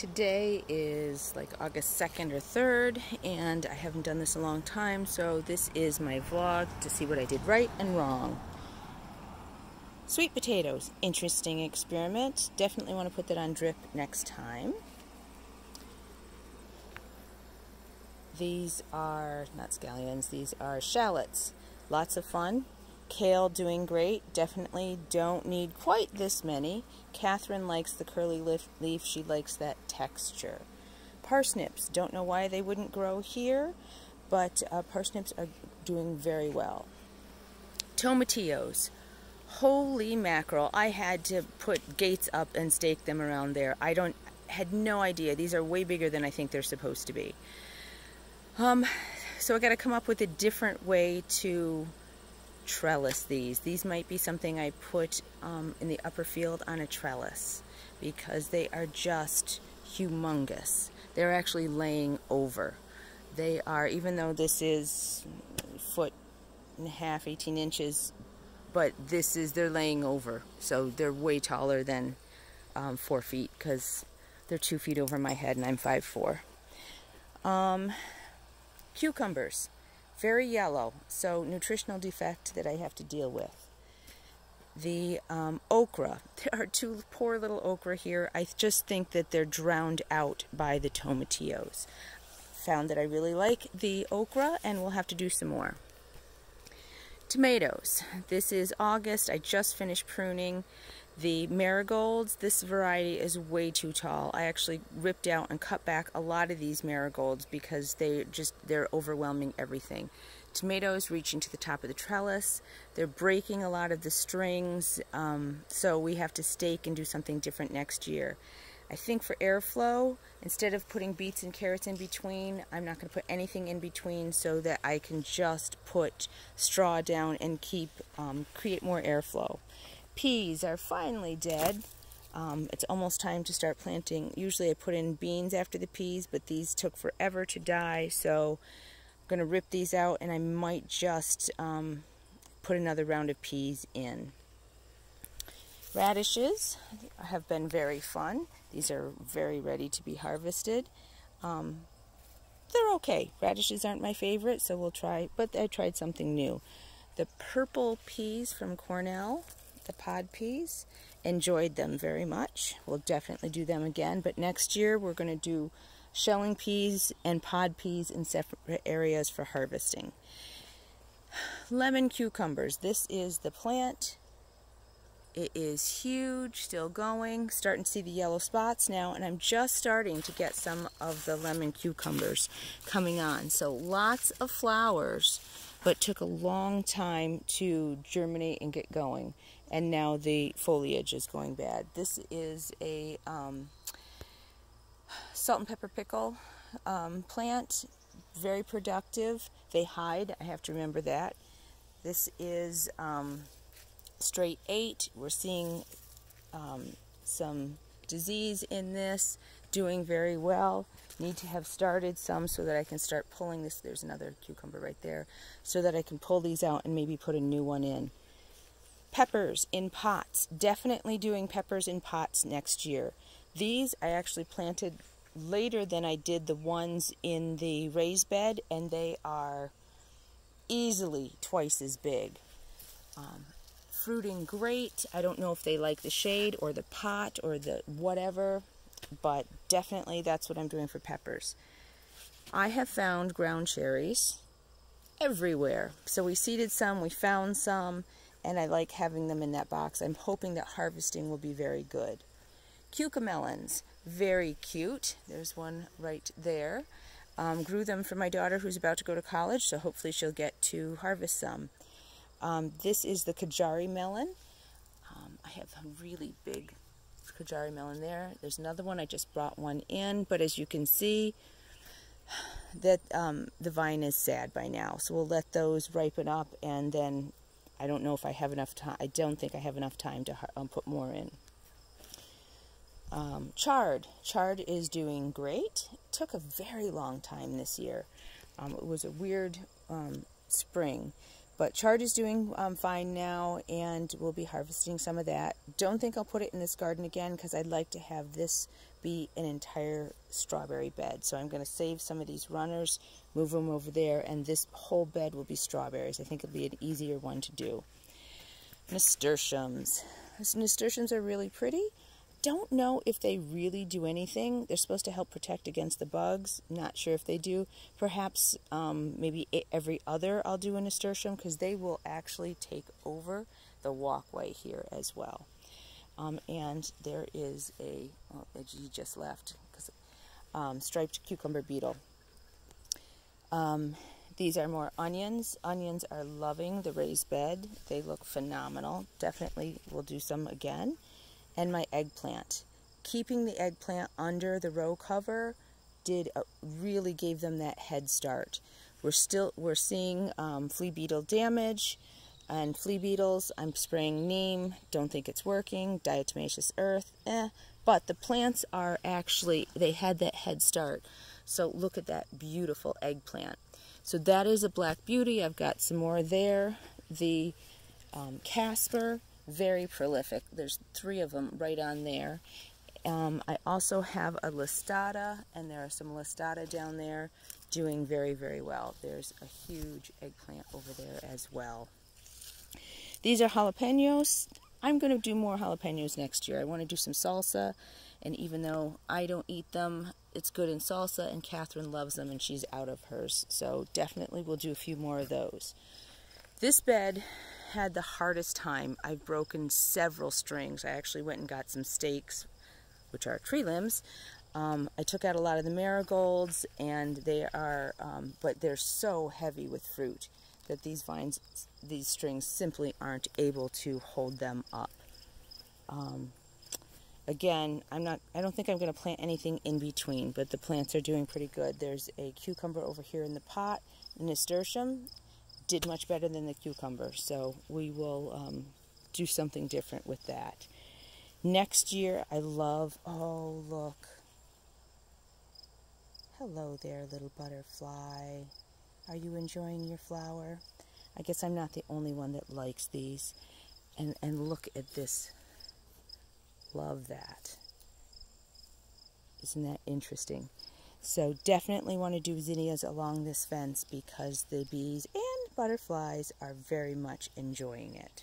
Today is like August 2nd or 3rd, and I haven't done this a long time, so this is my vlog to see what I did right and wrong. Sweet potatoes, interesting experiment. Definitely want to put that on drip next time. These are not scallions, these are shallots. Lots of fun. Kale doing great. Definitely don't need quite this many. Catherine likes the curly leaf. She likes that texture. Parsnips. Don't know why they wouldn't grow here, but parsnips are doing very well. Tomatillos. Holy mackerel. I had to put gates up and stake them around there. Had no idea. These are way bigger than I think they're supposed to be. So I got to come up with a different way to trellis these. These might be something I put in the upper field on a trellis because they are just humongous. They're actually laying over. They are, even though this is 1.5 feet, 18 inches, but they're laying over. So they're way taller than 4 feet because they're 2 feet over my head and I'm 5'4". Cucumbers. Very yellow, so nutritional defect that I have to deal with. The okra. There are two poor little okra here. I just think that they're drowned out by the tomatillos. Found that I really like the okra and we'll have to do some more. Tomatoes. This is August. I just finished pruning the marigolds. This variety is way too tall. I actually ripped out and cut back a lot of these marigolds because they're overwhelming everything. Tomatoes reaching to the top of the trellis. They're breaking a lot of the strings, so we have to stake and do something different next year. I think for airflow, instead of putting beets and carrots in between, I'm not going to put anything in between so that I can just put straw down and create more airflow. Peas are finally dead. It's almost time to start planting. Usually I put in beans after the peas, but these took forever to die, so I'm going to rip these out and I might just put another round of peas in. Radishes have been very fun. These are very ready to be harvested. They're okay. Radishes aren't my favorite, so we'll try, but I tried something new. The purple peas from Cornell, the pod peas, enjoyed them very much. We'll definitely do them again, but next year we're going to do shelling peas and pod peas in separate areas for harvesting. Lemon cucumbers. This is the plant. It is huge, still going, starting to see the yellow spots now, and I'm just starting to get some of the lemon cucumbers coming on. So lots of flowers, but took a long time to germinate and get going. And now the foliage is going bad. This is a salt and pepper pickle plant, very productive. They hide, I have to remember that. This is straight 8. We're seeing some disease in this, doing very well. Need to have started some so that I can start pulling this. There's another cucumber right there, so that I can pull these out and maybe put a new one in. Peppers in pots. Definitely doing peppers in pots next year. These I actually planted later than I did the ones in the raised bed, and they are easily twice as big. Fruiting great. I don't know if they like the shade or the pot or the whatever, but definitely that's what I'm doing for peppers. I have found ground cherries everywhere. So we seeded some, we found some, and I like having them in that box. I'm hoping that harvesting will be very good. Cucamelons, very cute. There's one right there. Grew them for my daughter who's about to go to college, so hopefully she'll get to harvest some. This is the Kajari melon. I have a really big Kajari melon there. There's another one. I just brought one in, but as you can see, that the vine is sad by now. So we'll let those ripen up, and then I don't know if I have enough time. I don't think I have enough time to put more in. Chard. Chard is doing great. It took a very long time this year. It was a weird spring. But chard is doing fine now, and we'll be harvesting some of that. Don't think I'll put it in this garden again because I'd like to have this be an entire strawberry bed. So I'm going to save some of these runners, move them over there, and this whole bed will be strawberries. I think it'll be an easier one to do. Nasturtiums. These nasturtiums are really pretty. Don't know if they really do anything. They're supposed to help protect against the bugs. Not sure if they do. Perhaps maybe every other I'll do a nasturtium because they will actually take over the walkway here as well. And there is he just left, striped cucumber beetle. These are more onions. Onions are loving the raised bed. They look phenomenal. Definitely will do some again. And my eggplant. Keeping the eggplant under the row cover really gave them that head start. We're seeing flea beetle damage and flea beetles. I'm spraying neem. Don't think it's working. Diatomaceous earth. But the plants are actually, they had that head start. So look at that beautiful eggplant. So that is a black beauty. I've got some more there. The Casper, very prolific. There's 3 of them right on there. I also have a Listata, and there are some Listata down there doing very, very well. There's a huge eggplant over there as well. These are jalapenos. I'm going to do more jalapenos next year. I want to do some salsa, and even though I don't eat them, it's good in salsa, and Catherine loves them, and she's out of hers. So definitely we'll do a few more of those. This bed had the hardest time. I've broken several strings. I actually went and got some stakes, which are tree limbs. I took out a lot of the marigolds, and they are, but they're so heavy with fruit that these strings simply aren't able to hold them up. Again, I don't think I'm going to plant anything in between, but the plants are doing pretty good. There's a cucumber over here in the pot. The nasturtium did much better than the cucumber, so we will do something different with that. Next year, I love, oh look. Hello there, little butterfly. Are you enjoying your flower? I guess I'm not the only one that likes these. And look at this. Love that. Isn't that interesting? So definitely want to do zinnias along this fence because the bees and butterflies are very much enjoying it.